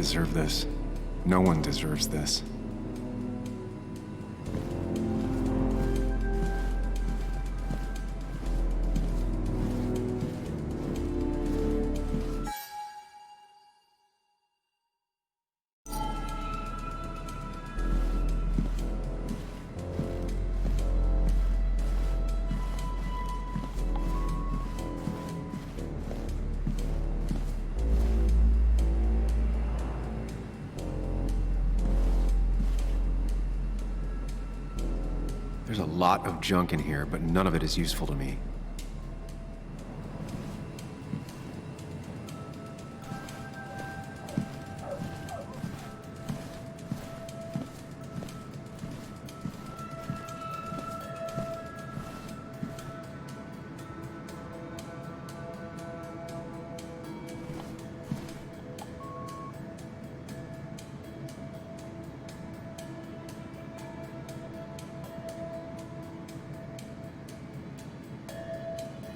deserve this. No one deserves this. There's a lot of junk in here, but none of it is useful to me.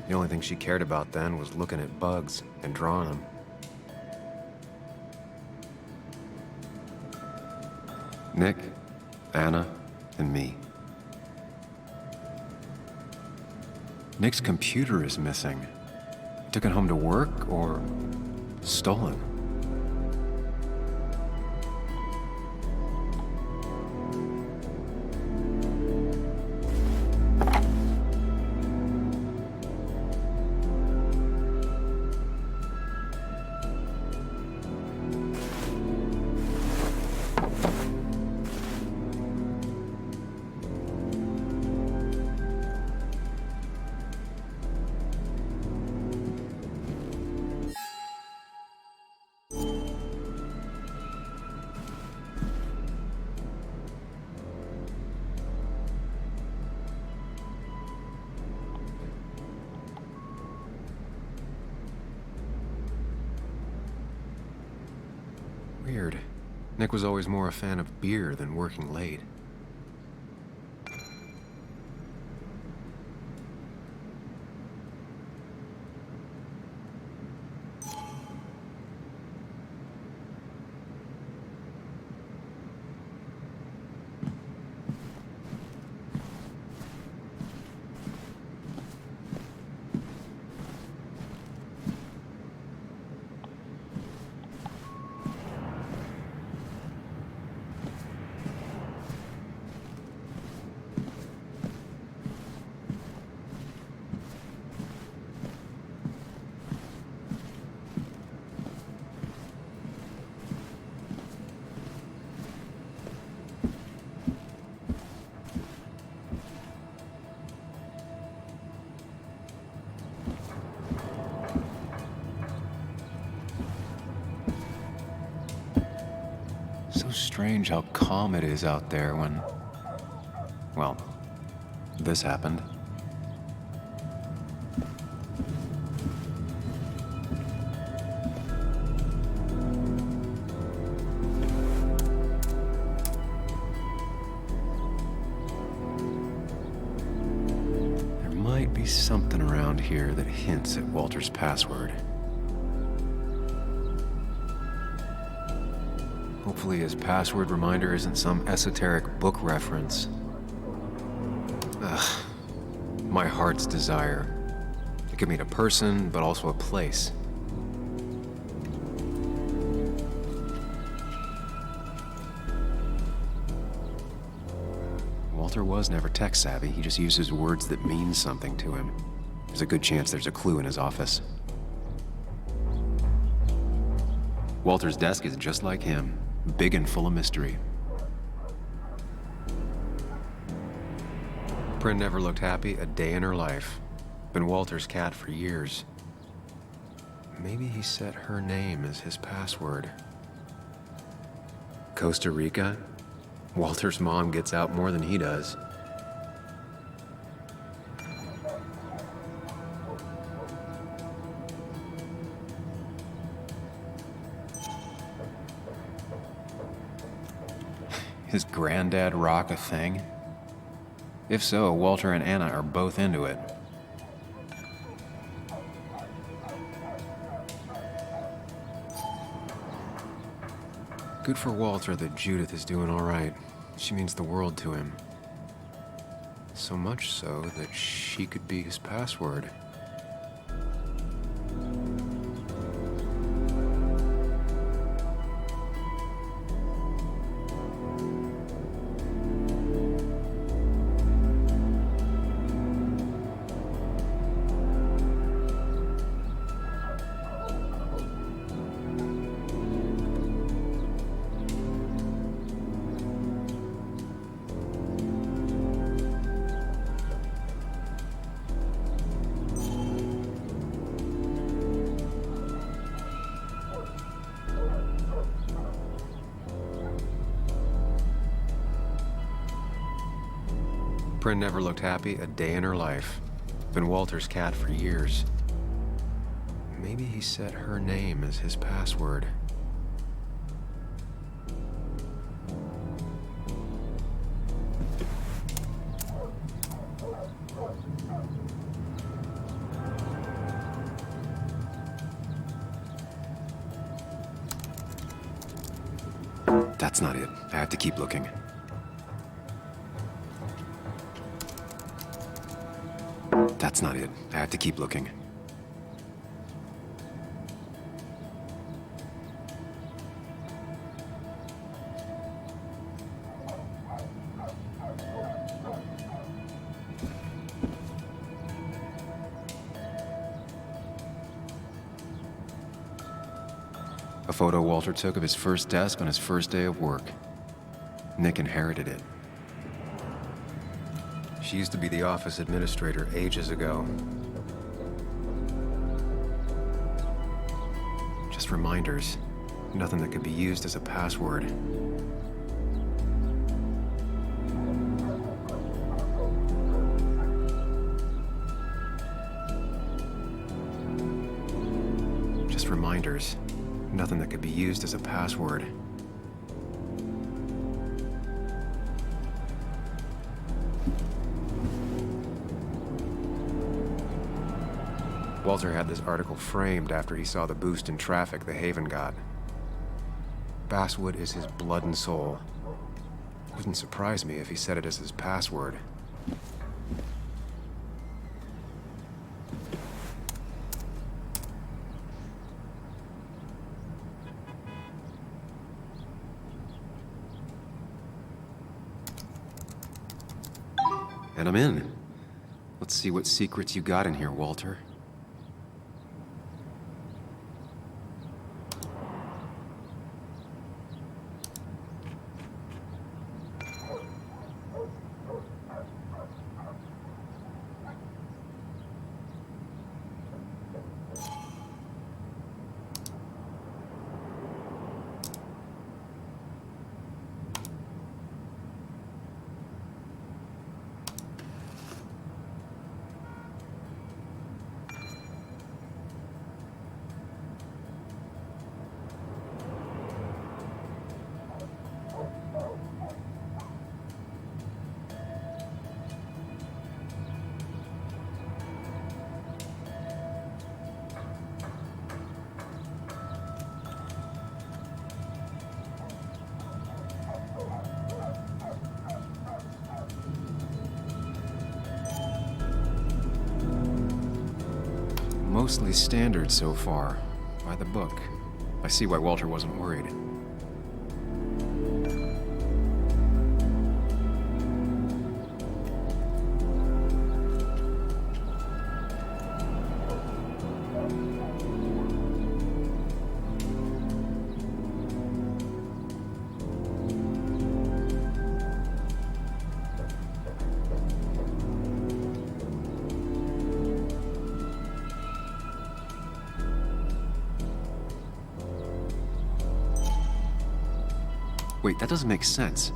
The only thing she cared about then was looking at bugs and drawing them. Nick, Anna, and me. Nick's computer is missing. Took it home to work or stolen. Weird. Nick was always more a fan of beer than working late. So strange how calm it is out there when, well, this happened. There might be something around here that hints at Walter's password. Hopefully his password reminder isn't some esoteric book reference. Ugh. My heart's desire. It could mean a person, but also a place. Walter was never tech savvy. He just uses words that mean something to him. There's a good chance there's a clue in his office. Walter's desk is just like him. Big and full of mystery. Bryn never looked happy a day in her life. Been Walter's cat for years. Maybe he set her name as his password. Costa Rica? Walter's mom gets out more than he does. Is Granddad rock a thing? If so, Walter and Anna are both into it. Good for Walter that Judith is doing all right. She means the world to him. So much so that she could be his password. Bryn never looked happy a day in her life. Been Walter's cat for years. Maybe he set her name as his password. That's not it. I have to keep looking. That's not it. I have to keep looking. A photo Walter took of his first desk on his first day of work. Nick inherited it. She used to be the office administrator ages ago. Just reminders. Nothing that could be used as a password. Just reminders. Nothing that could be used as a password. Walter had this article framed after he saw the boost in traffic the Haven got. Basswood is his blood and soul. It wouldn't surprise me if he set it as his password. And I'm in. Let's see what secrets you got in here, Walter. Mostly standard so far. By the book. I see why Walter wasn't worried. Wait, that doesn't make sense.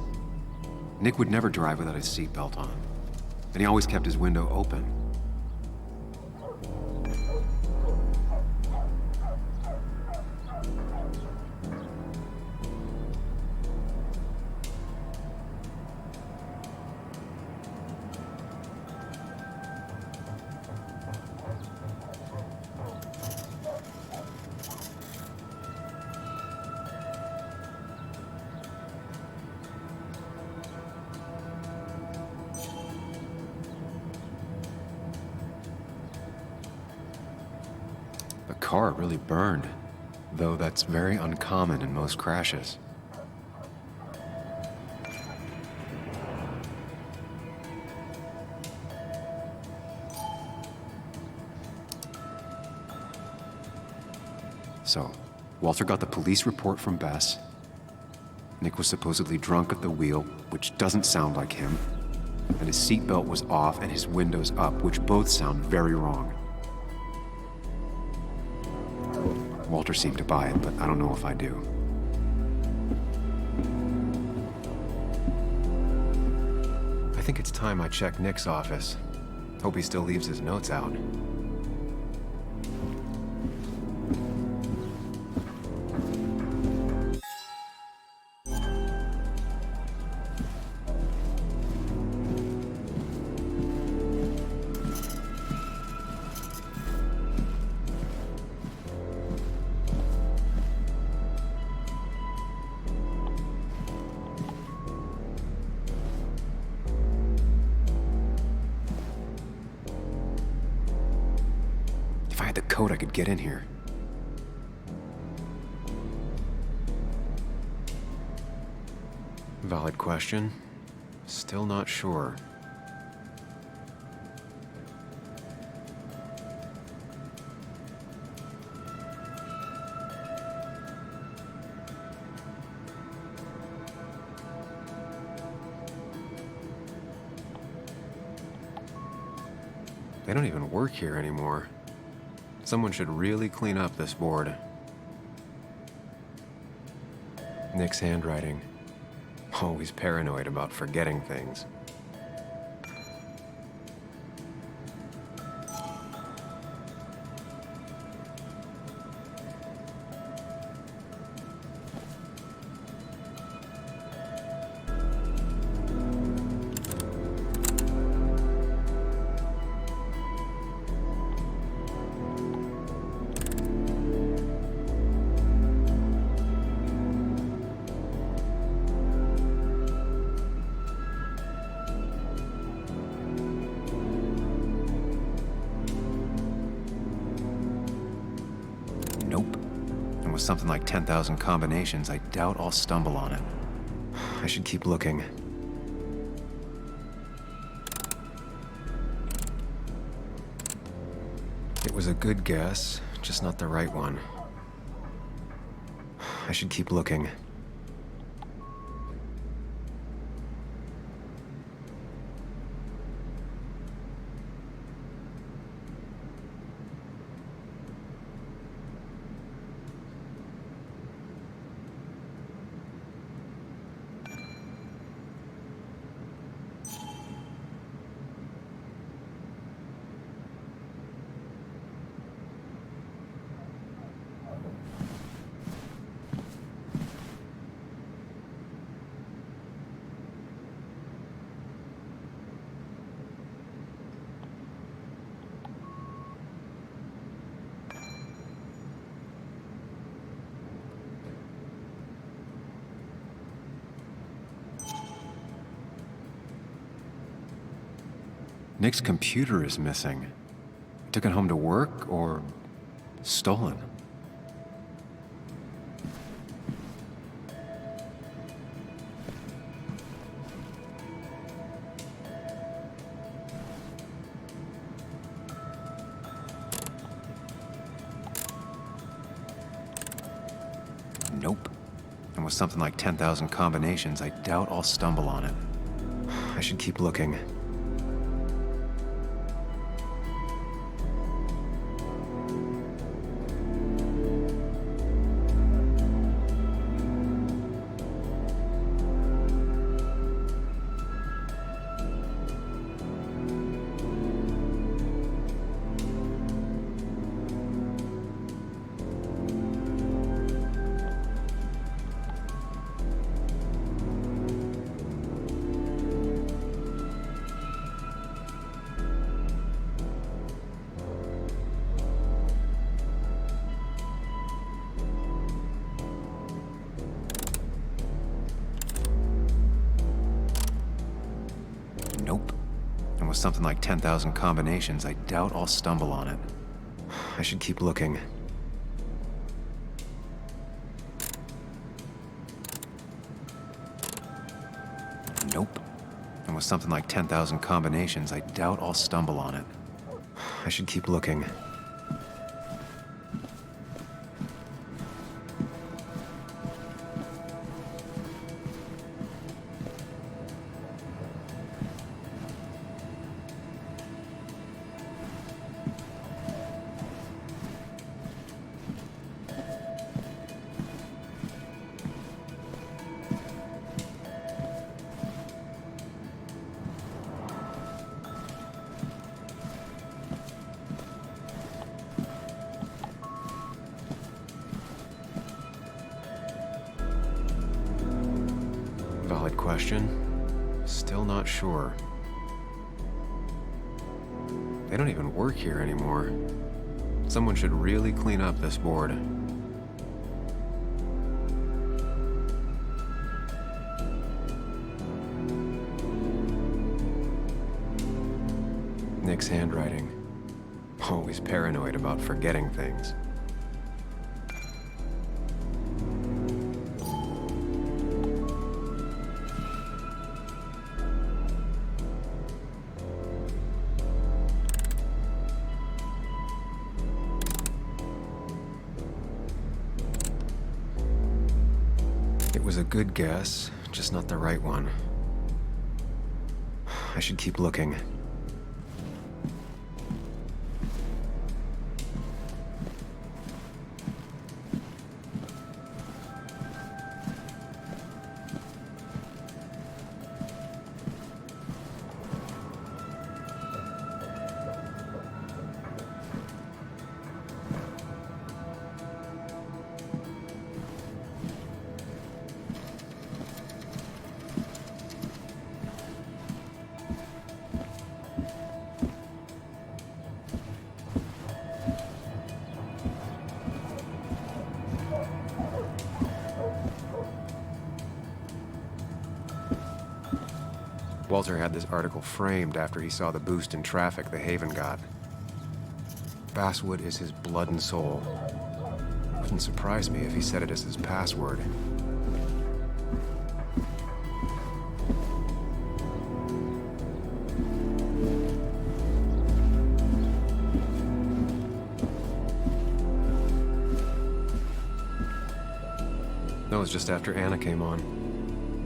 Nick would never drive without his seatbelt on. And he always kept his window open. car really burned, though that's very uncommon in most crashes. So, Walter got the police report from Bess. Nick was supposedly drunk at the wheel, which doesn't sound like him. And his seatbelt was off and his windows up, which both sound very wrong. Walter seemed to buy it, but I don't know if I do. I think it's time I check Nick's office. Hope he still leaves his notes out. If I had the code, I could get in here. Valid question. Still not sure. They don't even work here anymore. Someone should really clean up this board. Nick's handwriting. Always paranoid about forgetting things. Nope. And with something like 10,000 combinations, I doubt I'll stumble on it. I should keep looking. It was a good guess, just not the right one. I should keep looking. Nick's computer is missing. He took it home to work or stolen. Nope. And with something like 10,000 combinations, I doubt I'll stumble on it. I should keep looking. Nope. And with something like 10,000 combinations, I doubt I'll stumble on it. I should keep looking. Nope. And with something like 10,000 combinations, I doubt I'll stumble on it. I should keep looking. Valid question. Still not sure. They don't even work here anymore. Someone should really clean up this board. Nick's handwriting. Always paranoid about forgetting things. It was a good guess, just not the right one. I should keep looking. Walter had this article framed after he saw the boost in traffic the Haven got. Basswood is his blood and soul. Wouldn't surprise me if he said it as his password. That was just after Anna came on,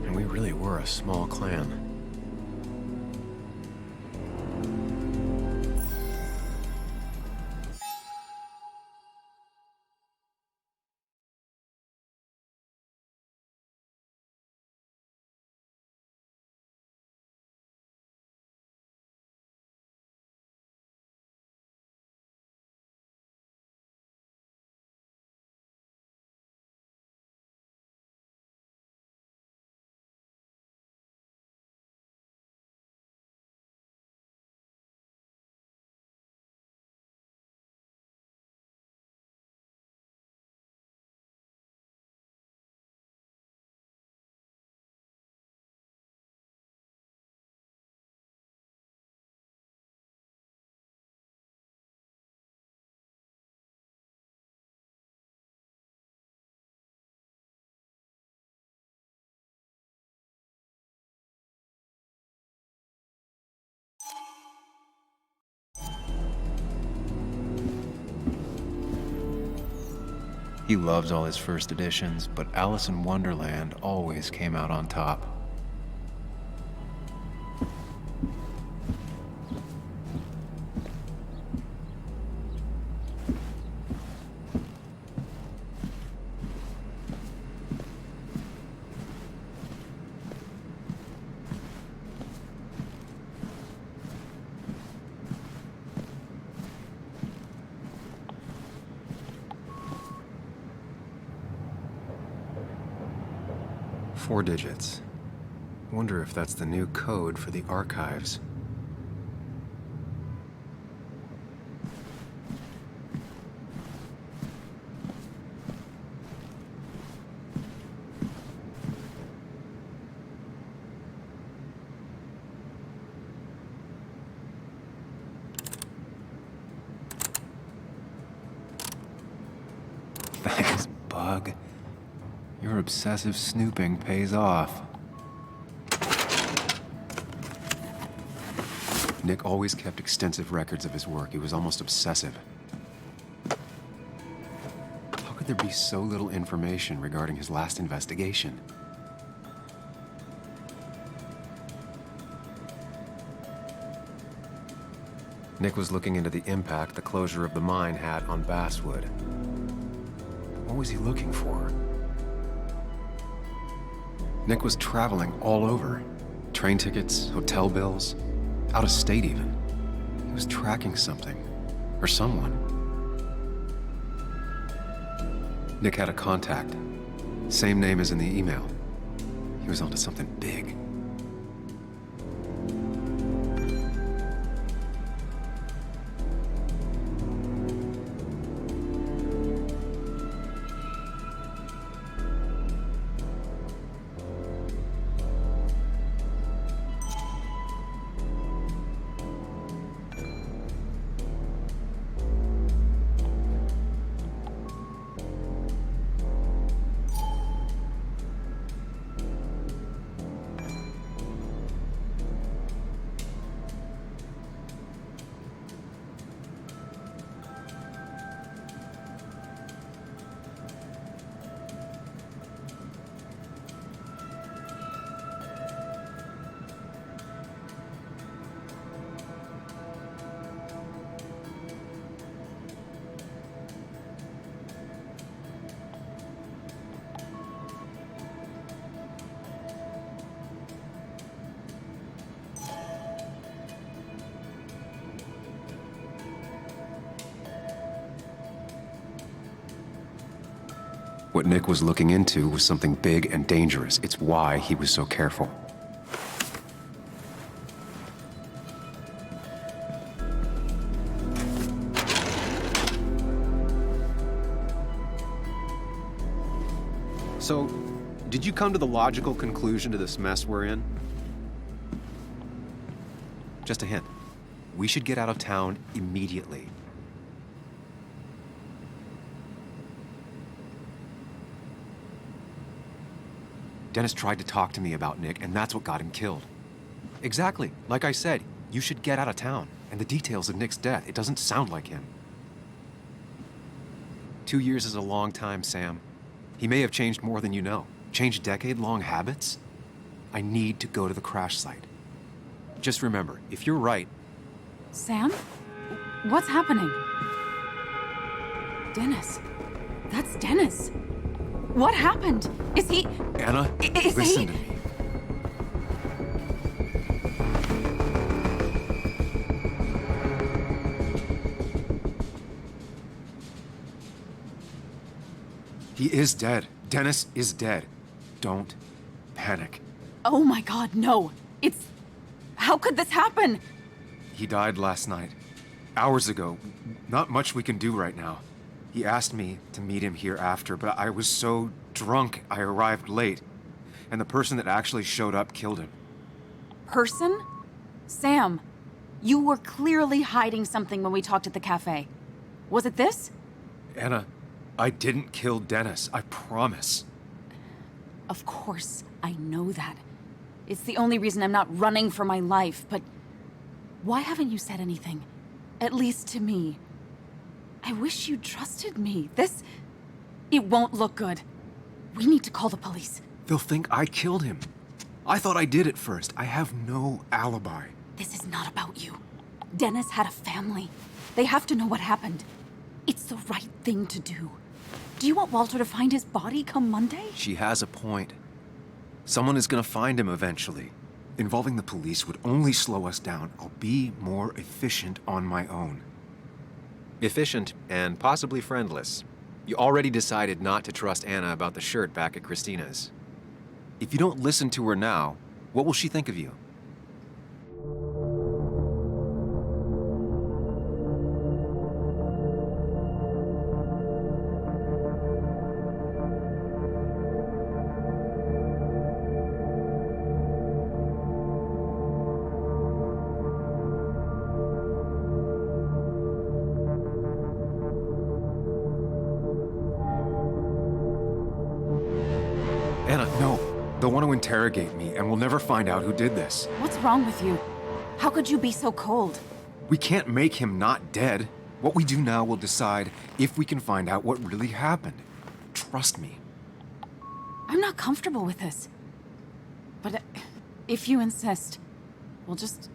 and we really were a small clan. He loves all his first editions, but Alice in Wonderland always came out on top. Four digits. Wonder if that's the new code for the archives. Thanks, Bug. Your obsessive snooping pays off. Nick always kept extensive records of his work. He was almost obsessive. How could there be so little information regarding his last investigation? Nick was looking into the impact the closure of the mine had on Basswood. What was he looking for? Nick was traveling all over. Train tickets, hotel bills, out of state even. He was tracking something, or someone. Nick had a contact. Same name as in the email. He was onto something big. What Nick was looking into was something big and dangerous. It's why he was so careful. So, did you come to the logical conclusion to this mess we're in? Just a hint. We should get out of town immediately. Dennis tried to talk to me about Nick, and that's what got him killed. Exactly. Like I said, you should get out of town. And the details of Nick's death, it doesn't sound like him. 2 years is a long time, Sam. He may have changed more than you know. Changed decade-long habits? I need to go to the crash site. Just remember, if you're right... Sam? What's happening? Dennis. That's Dennis. What happened? Is he... Anna, listen to me. He is dead. Dennis is dead. Don't panic. Oh my God, no. It's... How could this happen? He died last night. Hours ago. Not much we can do right now. He asked me to meet him here after, but I was so drunk I arrived late. And the person that actually showed up killed him. Person? Sam, you were clearly hiding something when we talked at the cafe. Was it this? Anna, I didn't kill Dennis, I promise. Of course, I know that. It's the only reason I'm not running for my life, but why haven't you said anything? At least to me. I wish you trusted me. It won't look good. We need to call the police. They'll think I killed him. I thought I did at first. I have no alibi. This is not about you. Dennis had a family. They have to know what happened. It's the right thing to do. Do you want Walter to find his body come Monday? She has a point. Someone is gonna find him eventually. Involving the police would only slow us down. I'll be more efficient on my own. Efficient and possibly friendless. You already decided not to trust Anna about the shirt back at Christina's. If you don't listen to her now, what will she think of you? Anna, no. They'll want to interrogate me, and we'll never find out who did this. What's wrong with you? How could you be so cold? We can't make him not dead. What we do now will decide if we can find out what really happened. Trust me. I'm not comfortable with this. But if you insist, we'll just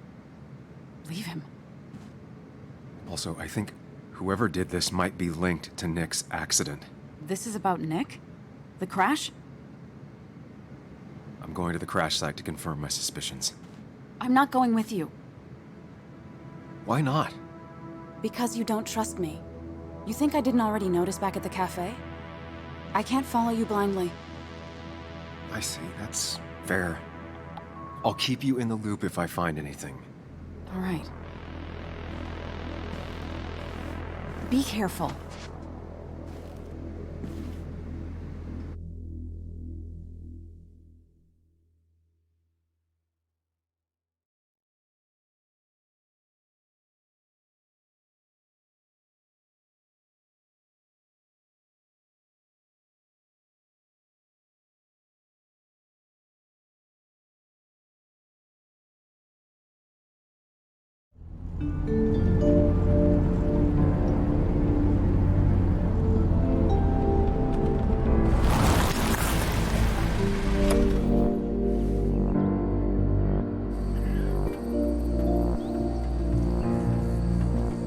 leave him. Also, I think whoever did this might be linked to Nick's accident. This is about Nick? The crash? I'm going to the crash site to confirm my suspicions. I'm not going with you. Why not? Because you don't trust me. You think I didn't already notice back at the cafe? I can't follow you blindly. I see, that's fair. I'll keep you in the loop if I find anything. All right. Be careful.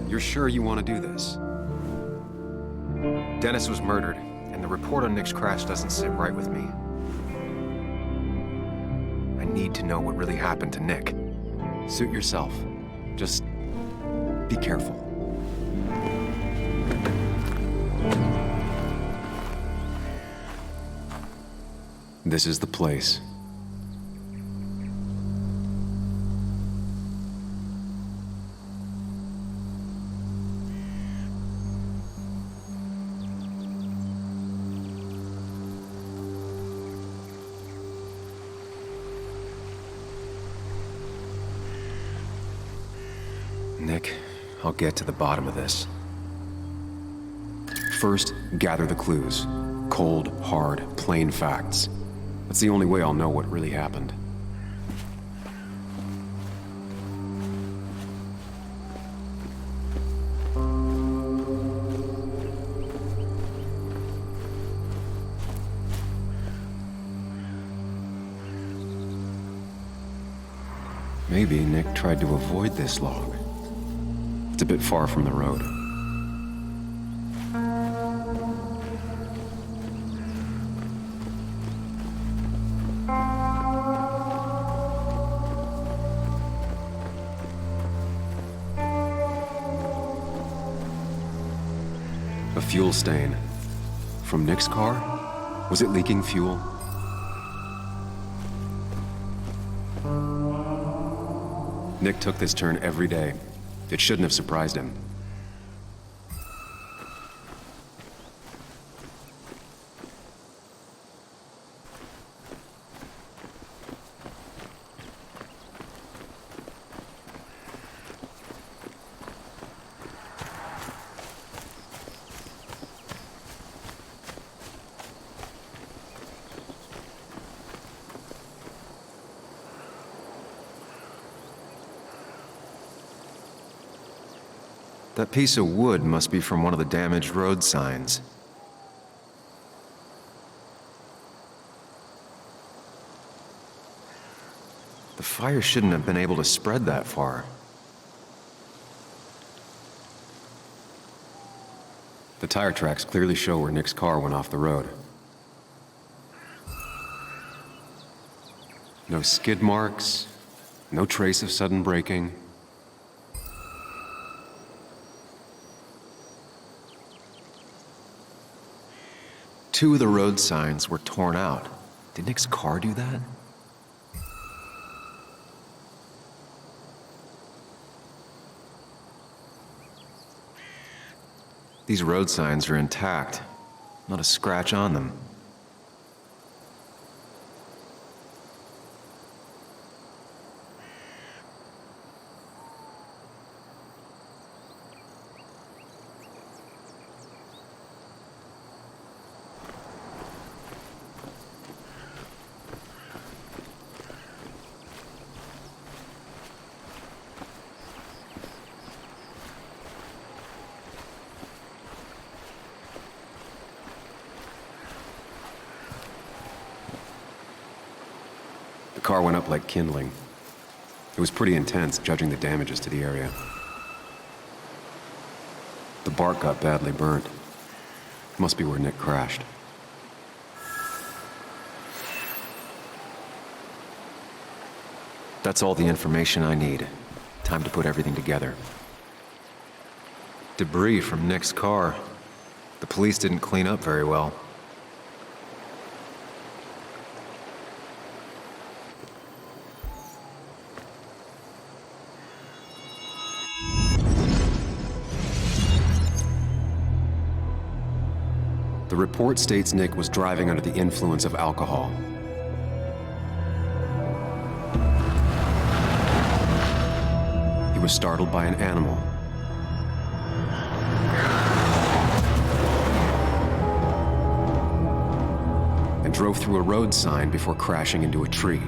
You're sure you want to do this? Dennis was murdered, and the report on Nick's crash doesn't sit right with me. I need to know what really happened to Nick. Suit yourself. Just be careful. This is the place. Nick, I'll get to the bottom of this. First, gather the clues. Cold, hard, plain facts. That's the only way I'll know what really happened. Maybe Nick tried to avoid this log. It's a bit far from the road. A fuel stain. From Nick's car? Was it leaking fuel? Nick took this turn every day. It shouldn't have surprised him. That piece of wood must be from one of the damaged road signs. The fire shouldn't have been able to spread that far. The tire tracks clearly show where Nick's car went off the road. No skid marks, no trace of sudden braking. Two of the road signs were torn out. Did Nick's car do that? These road signs are intact. Not a scratch on them. The car went up like kindling. It was pretty intense, judging the damages to the area. The bark got badly burnt. Must be where Nick crashed. That's all the information I need. Time to put everything together. Debris from Nick's car. The police didn't clean up very well. The report states Nick was driving under the influence of alcohol. He was startled by an animal. And drove through a road sign before crashing into a tree.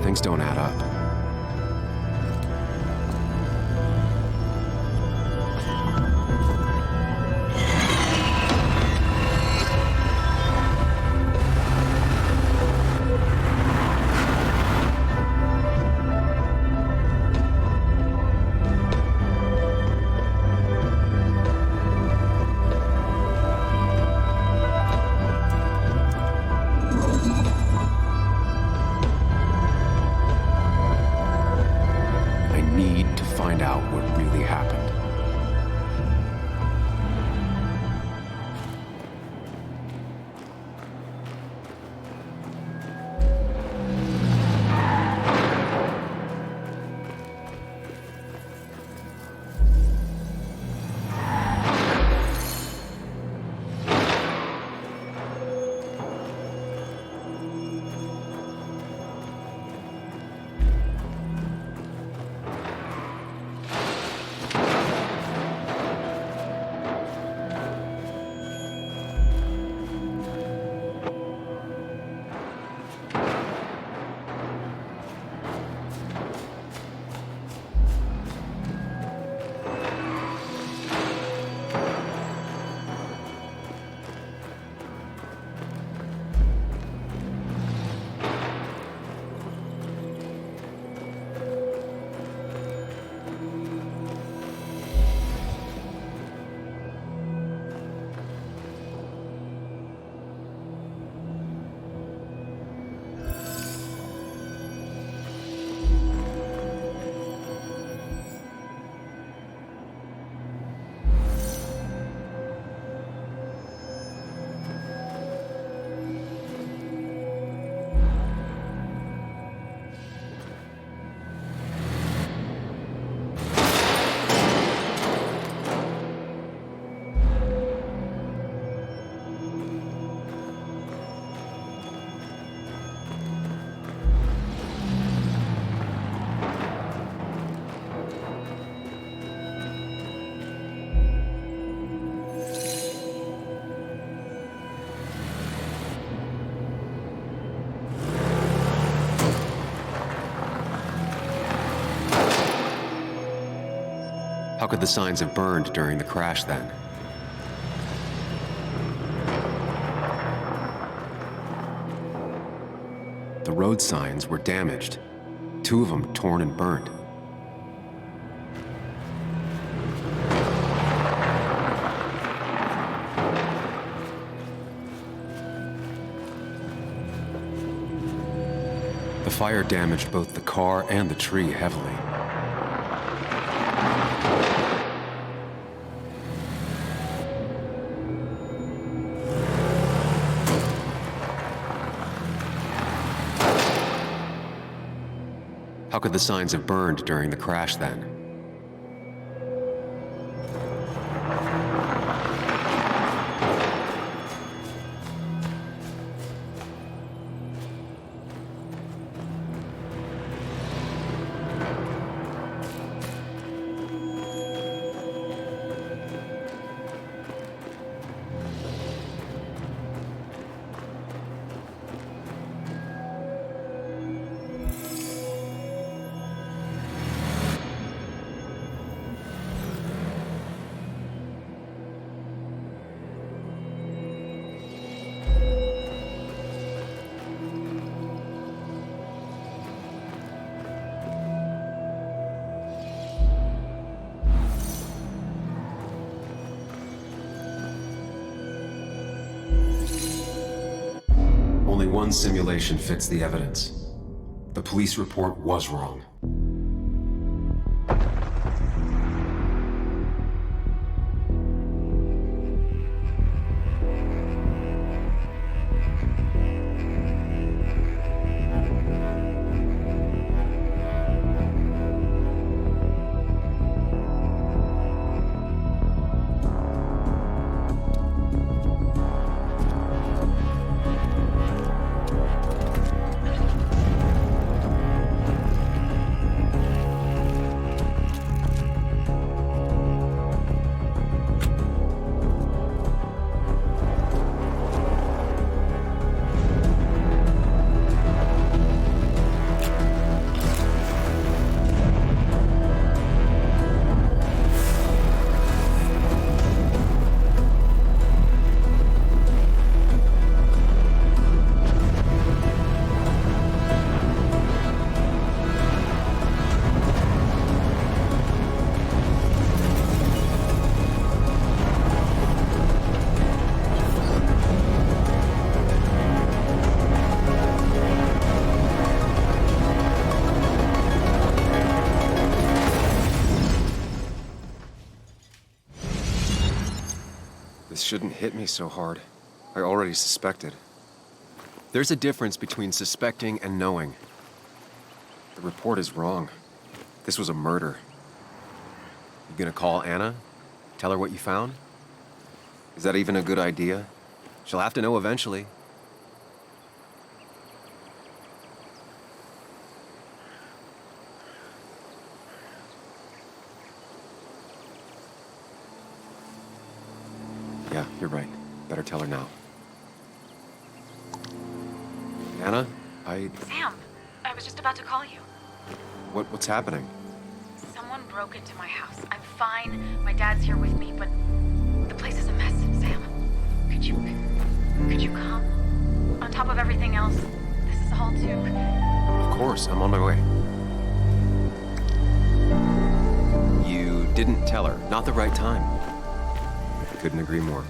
Things don't add up. Find out what really happened. How could the signs have burned during the crash then? The road signs were damaged, 2 of them torn and burnt. The fire damaged both the car and the tree heavily. How could the signs have burned during the crash then? one simulation fits the evidence. The police report was wrong. This shouldn't hit me so hard. I already suspected. There's a difference between suspecting and knowing. The report is wrong. This was a murder. You gonna call Anna? Tell her what you found? Is that even a good idea? She'll have to know eventually. Yeah, you're right. Better tell her now. Anna, Sam, I was just about to call you. What's happening? Someone broke into my house. I'm fine. My dad's here with me, but the place is a mess, Sam. Could you come? On top of everything else, this is all too... Of course, I'm on my way. You didn't tell her. Not the right time. Couldn't agree more.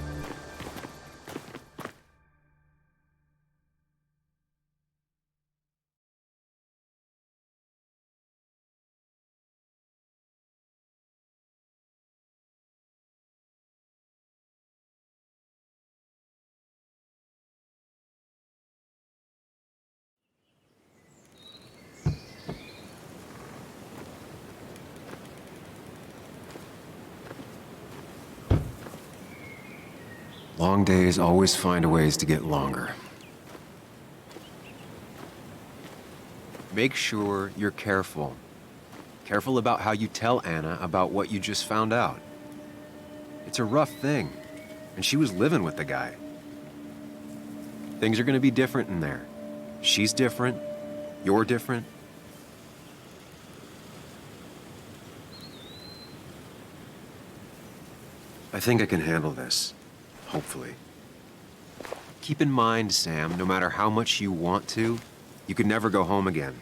Long days always find ways to get longer. Make sure you're careful. Careful about how you tell Anna about what you just found out. It's a rough thing, and she was living with the guy. Things are gonna be different in there. She's different, you're different. I think I can handle this. Hopefully. Keep in mind, Sam, no matter how much you want to, you could never go home again.